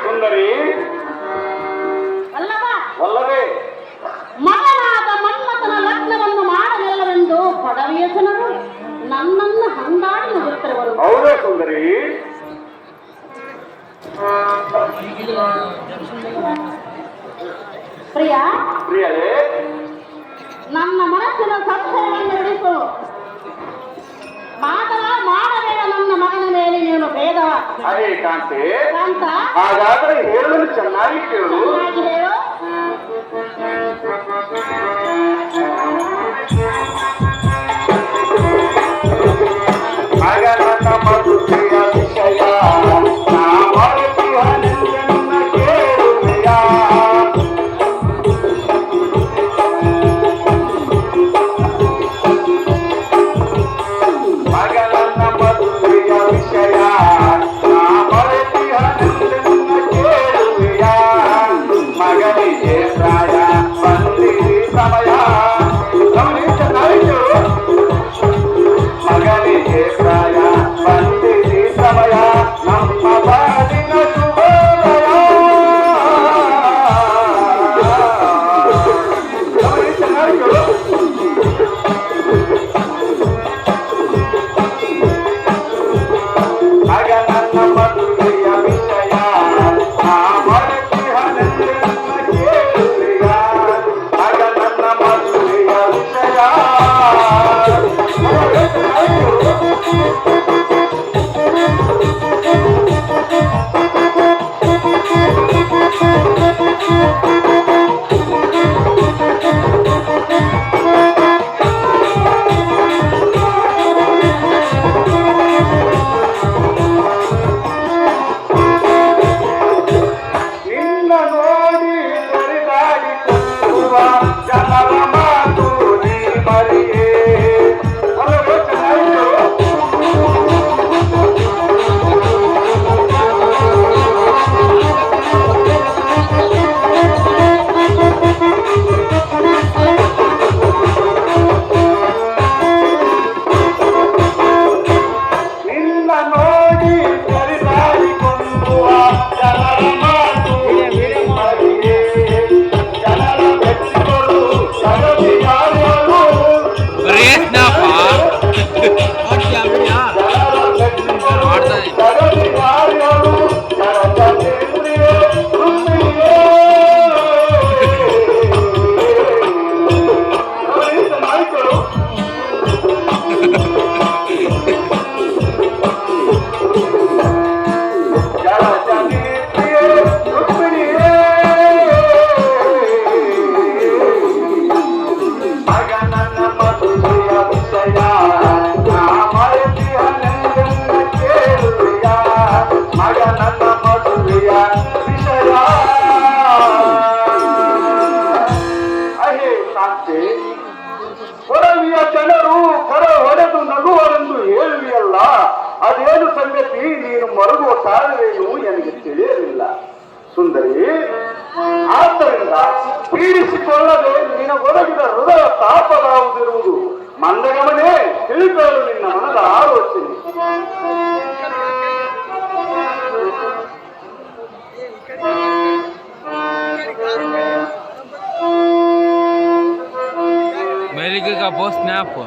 ಸುಂದರಿ ಅಲ್ಲವ ಒಲ್ಲವೇ ಮಗನಾದ ಮನ್ಮಥನ ಲಗ್ನವನ್ನು ಮಾಡಲಿಲ್ಲವೆಂದು ಪದವಿಯ ಜನರು ನನ್ನನ್ನು ಹಂದಾಡಿ ನಗುತ್ತಿರುವರು. ಹೌದೇ ಸುಂದರಿ? ಪ್ರಿಯ ಪ್ರಿಯರೇ, ನನ್ನ ಮನಸ್ಸಿನ ಸಂಶಯವನ್ನು ಹಿಡಿಸು. ಮಾಡಬೇಡ ನನ್ನ ಮಗನ ಮೇಲೆ ನೀನು ಭೇದ. ಅದೇ ಕಾಂತೆ, ಕಾಂತ, ಹಾಗಾದ್ರೆ ಹೇಳಲು ಚೆನ್ನಾಗಿ ಕೇಳು. ಚೆನ್ನಾಗಿ ಹೇಳು. ಆಗ ನನ್ನ ಮದುವೆಯ ವಿಷಯ ನಾ ಮರೆತಿಹನೆಂದೆನ್ನ ಕೇಳುವೆಯಾ? ಆಗ ನನ್ನ ಮದುವೆಯ ವಿಷಯ ನಾ ಮರೆತಿಹನೆಂದೆನ್ನ ಕೇಳುವೆಯಾ? ಮಗನಿಗೆ ಪ್ರಾಯ ಬಂದಿರಿ ಸಮಯ. ಗಮನಿಸಲಾಯಿತು? ಮಗನಿಗೆ ಪ್ರಾಯ ಬಂದಿರಿ ಸಮಯ, ನಮ್ಮ ಬಾಳಿನ ಶುಭೋದಯ. ಗಮನಿಸಲಾಯಿತು? ಆಗ ನನ್ನ ಮದುವೆಯ ವಿಷಯ ನಾ ಮರೆತಿಹನೆಂದೆನ್ನ ಕೇಳುವೆಯಾ? ಆಗ ನನ್ನ ಮದುವೆಯ ವಿಷಯ ನಿನ್ನ ನೋಡಿ ಬರಿದಾಡಿಕೊಳ್ಳುವ ಜನರ ಮಾತು ನೀ ಮರಿಯೇ. ಅಲ್ಲವೇ ಚೆನ್ನಾಯಿತು? ನಿನ್ನ ನೋಡಿ ಬರಿದಾಡಿಕೊಳ್ಳುವ ಜನರ ಮಾತು ನೀ ಮರಿಯೇ. ಜನರ ವ್ಯಕ್ತಿಗಳು ಸಗದಿಯಾದರು. ಹೊರವಿಯ ಜನರು ಹೊರ ಹೊಡೆದು ನಗುವರೆಂದು ಹೇಳುವಿಯಲ್ಲ, ಅದೇನು ಸಂಗತಿ? ನೀನು ಮರುಗುವ ಕಾರಣವೇನು ನನಗೆ ತಿಳಿಯಲಿಲ್ಲ ಸುಂದರಿ. ಆದ್ದರಿಂದ ಪೀಡಿಸಿಕೊಳ್ಳದೆ ನಿನಗೊದಗಿದ ಹೃದಯ ತಾಪದಾವುದಿರುವುದು ಮಂದಗಮನೆ ತಿಳಿಕೊಳ್ಳಲು ನಿನ್ನ ಮನದ ಆಲೋಚನೆ. Meliga acabou o snap, pô.